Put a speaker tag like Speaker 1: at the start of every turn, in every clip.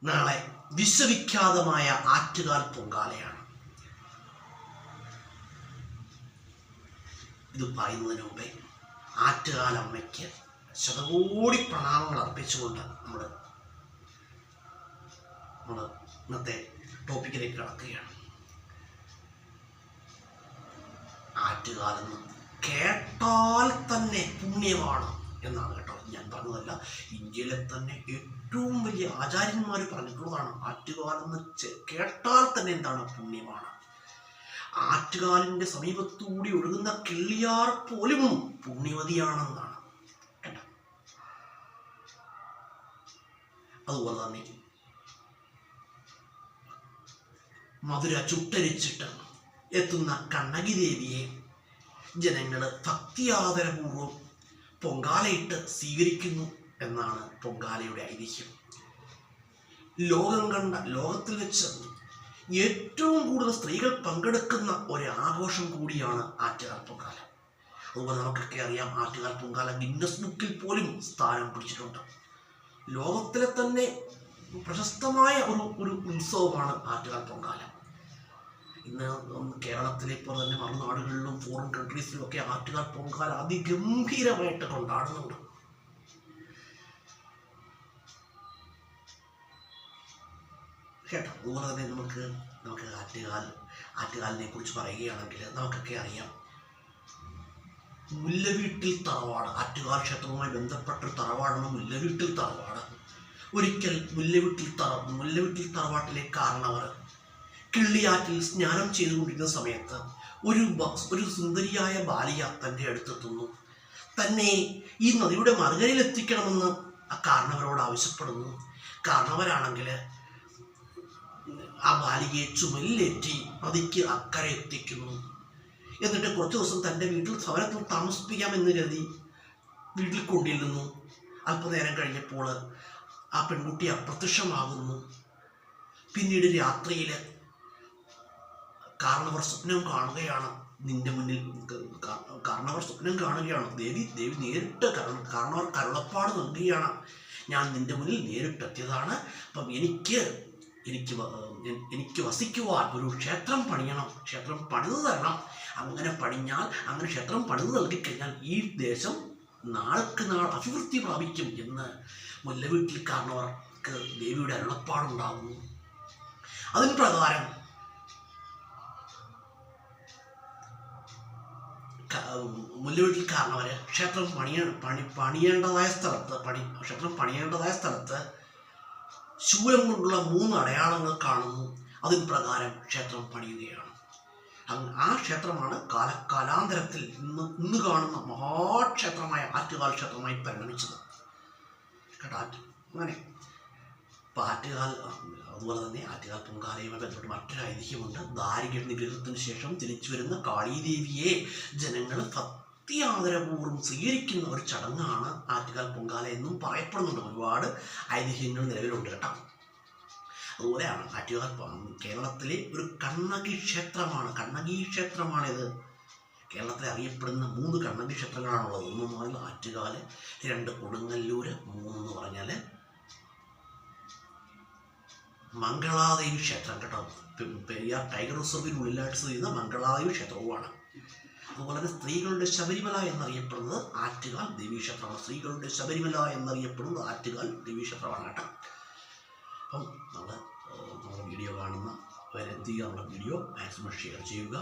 Speaker 1: നാളെ വിശ്വവിഖ്യാതമായ ആറ്റുകാൽ പൊങ്കാലയാണ്. ഇത് പറയുന്നതിന് മുമ്പേ ആറ്റുകാൽ അമ്മയ്ക്ക് ശതകോടി പ്രണാമങ്ങൾ അർപ്പിച്ചുകൊണ്ട് നമ്മൾ ഇന്നത്തെ ടോപ്പിക്കിലേക്ക് കടക്കുകയാണ്. ആറ്റുകാലെന്ന് കേട്ടാൽ തന്നെ പുണ്യമാണ് എന്നാണ് കേട്ടോ. ഞാൻ പറഞ്ഞതല്ല, ഇന്ത്യയിലെ തന്നെ ഏറ്റവും വലിയ ആചാര്യന്മാർ പറഞ്ഞിട്ടുള്ളതാണ്. ആറ്റുകാലെന്ന് കേട്ടാൽ തന്നെ എന്താണ് പുണ്യമാണ്. ആറ്റുകാലിൻ്റെ സമീപത്തുകൂടി ഒഴുകുന്ന കിള്ളിയാർ പോലും പുണ്യവതിയാണെന്നാണ് കേട്ടോ. അതുപോലെ തന്നെ മധുര ചുട്ടരിച്ചിട്ട് എത്തുന്ന കണ്ണകി ദേവിയെ ജനങ്ങൾ ഭക്തിയാദരപൂർവ്വം പൊങ്കാലയിട്ട് സ്വീകരിക്കുന്നു എന്നാണ് പൊങ്കാലയുടെ ഐതിഹ്യം. ലോകത്തിൽ വെച്ച് ഏറ്റവും കൂടുതൽ സ്ത്രീകൾ പങ്കെടുക്കുന്ന ഒരു ആഘോഷം കൂടിയാണ് ആറ്റുകാൽ പൊങ്കാല. അതുപോലെ നമുക്കൊക്കെ അറിയാം, ആറ്റുകാൽ പൊങ്കാല ഗിന്നസ് ബുക്കിൽ പോലും സ്ഥാനം പിടിച്ചിട്ടുണ്ട്. ലോകത്തിലെ തന്നെ പ്രശസ്തമായ ഒരു ഉത്സവമാണ് ആറ്റുകാൽ പൊങ്കാല. ഇന്ന് കേരളത്തിലെ പോലെ തന്നെ മറുനാടുകളിലും ഫോറിൻ കൺട്രീസിലും ഒക്കെ ആറ്റുകാൽ പൊങ്കാല അതിഗംഭീരമായിട്ട് കൊണ്ടാടുന്നുണ്ട്. കേട്ടോ. അതുപോലെ തന്നെ നമുക്ക് ആറ്റുകാലിനെ കുറിച്ച് പറയുകയാണെങ്കിൽ നമുക്കൊക്കെ അറിയാം, മുല്ലവീട്ടിൽ തറവാട്, ആറ്റുകാൽ ക്ഷേത്രവുമായി ബന്ധപ്പെട്ടൊരു തറവാടാണ് മുല്ലവീട്ടിൽ തറവാട്. ഒരിക്കൽ മുല്ലവീട്ടിൽ തറവാട്ടിലെ കാരണവർ കിള്ളിയാറ്റിൽ സ്നാനം ചെയ്തുകൊണ്ടിരുന്ന സമയത്ത് ഒരു സുന്ദരിയായ ബാലിക തൻ്റെ അടുത്തെത്തുന്നു. തന്നെ ഈ നദിയുടെ മറുകരയിൽ എത്തിക്കണമെന്ന് ആ കാരണവരോട് ആവശ്യപ്പെടുന്നു. കാരണവരാണെങ്കിൽ ആ ബാലികയെ ചുമലിലേറ്റി നദിക്ക് അക്കരെ എത്തിക്കുന്നു. എന്നിട്ട് കുറച്ച് ദിവസം തൻ്റെ വീട്ടിൽ ഭവനത്തിൽ താമസിപ്പിക്കാമെന്ന് കരുതി വീട്ടിൽ കൊണ്ടിരുന്നു. അല്പനേരം കഴിഞ്ഞപ്പോൾ ആ പെൺകുട്ടി അപ്രത്യക്ഷമാകുന്നു. പിന്നീട് രാത്രിയിൽ കാരണവർ സ്വപ്നം കാണുകയാണ്. ദേവി നേരിട്ട് കാരണവർ കരുളപ്പാട് നൽകുകയാണ്. ഞാൻ നിന്റെ മുന്നിൽ നേരിട്ടെത്തിയതാണ്. അപ്പം എനിക്ക് വസിക്കുവാൻ ഒരു ക്ഷേത്രം പണിയണം, ക്ഷേത്രം പണിതു തരണം. അങ്ങനെ ക്ഷേത്രം പണിതു നൽകിക്കഴിഞ്ഞാൽ ഈ ദേശം നാൾക്ക് നാൾ അഭിവൃദ്ധി പ്രാപിക്കും എന്ന് മുല്ലവീട്ടിൽ കാരണവർക്ക് ദേവിയുടെ അരുളപ്പാടുണ്ടാകുന്നു. അതിന് പ്രകാരം മുല്ലവീട്ടിൽ കാരണവര് ക്ഷേത്രം പണിയേണ്ടതായ സ്ഥലത്ത് ശൂലം കൊണ്ടുള്ള 3 അടയാളങ്ങൾ കാണുന്നു. അതിന് പ്രകാരം ക്ഷേത്രം പണിയുകയാണ്. ആ ക്ഷേത്രമാണ് കാലാന്തരത്തിൽ ഇന്ന് കാണുന്ന മഹാക്ഷേത്രമായ ആറ്റുകാൽ ക്ഷേത്രമായി പരിണമിച്ചത് കേട്ടോ. അങ്ങനെ ഇപ്പം അതുപോലെ തന്നെ ആറ്റുകാൽ പൊങ്കാലയുമായി ബന്ധപ്പെട്ട് മറ്റൊരു ഐതിഹ്യമുണ്ട്. ദാരിക നിഗ്രഹത്തിന് ശേഷം തിരിച്ചു വരുന്ന കാളീദേവിയെ ജനങ്ങൾ ഭക്തിയാദരപൂർവ്വം സ്വീകരിക്കുന്ന ഒരു ചടങ്ങാണ് ആറ്റുകാൽ പൊങ്കാല എന്നും പറയപ്പെടുന്നുണ്ട്. ഒരുപാട് ഐതിഹ്യങ്ങൾ നിലവിലുണ്ട് കേട്ടോ. അതുപോലെയാണ് ആറ്റുകാൽ കേരളത്തിലെ ഒരു കണ്ണകി ക്ഷേത്രമാണിത്. കേരളത്തിലെ അറിയപ്പെടുന്ന 3 കണ്ണകി ക്ഷേത്രങ്ങളാണുള്ളത്. 1 എന്ന് പറഞ്ഞാൽ ആറ്റുകാൽ, 2 കൊടുങ്ങല്ലൂർ, 3 എന്ന് പറഞ്ഞാൽ മംഗളാദേവി ക്ഷേത്രം കേട്ടോ. പെരിയാർ ടൈഗർ റിസർവിനുള്ളിലായിട്ട് സ്ഥിതി ചെയ്യുന്ന മംഗളാദേവി ക്ഷേത്രവുമാണ്. അതുപോലെ തന്നെ സ്ത്രീകളുടെ ശബരിമല എന്നറിയപ്പെടുന്നത് ആറ്റുകാൽ ദേവീക്ഷേത്രമാണ്. കേട്ടോ. അപ്പം നമ്മുടെ വീഡിയോ കാണുന്നവരെന്ത് നമ്മുടെ വീഡിയോ മാക്സിമം ഷെയർ ചെയ്യുക.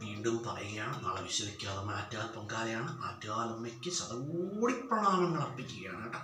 Speaker 1: വീണ്ടും പറയുകയാണ്, നാളെ വിശ്വവിഖ്യാതമായ ആറ്റുകാൽ പൊങ്കാലയാണ്. ആറ്റുകാൽ അമ്മയ്ക്ക് ശതകോടി പ്രണാമങ്ങൾ അർപ്പിക്കുകയാണ് കേട്ടോ.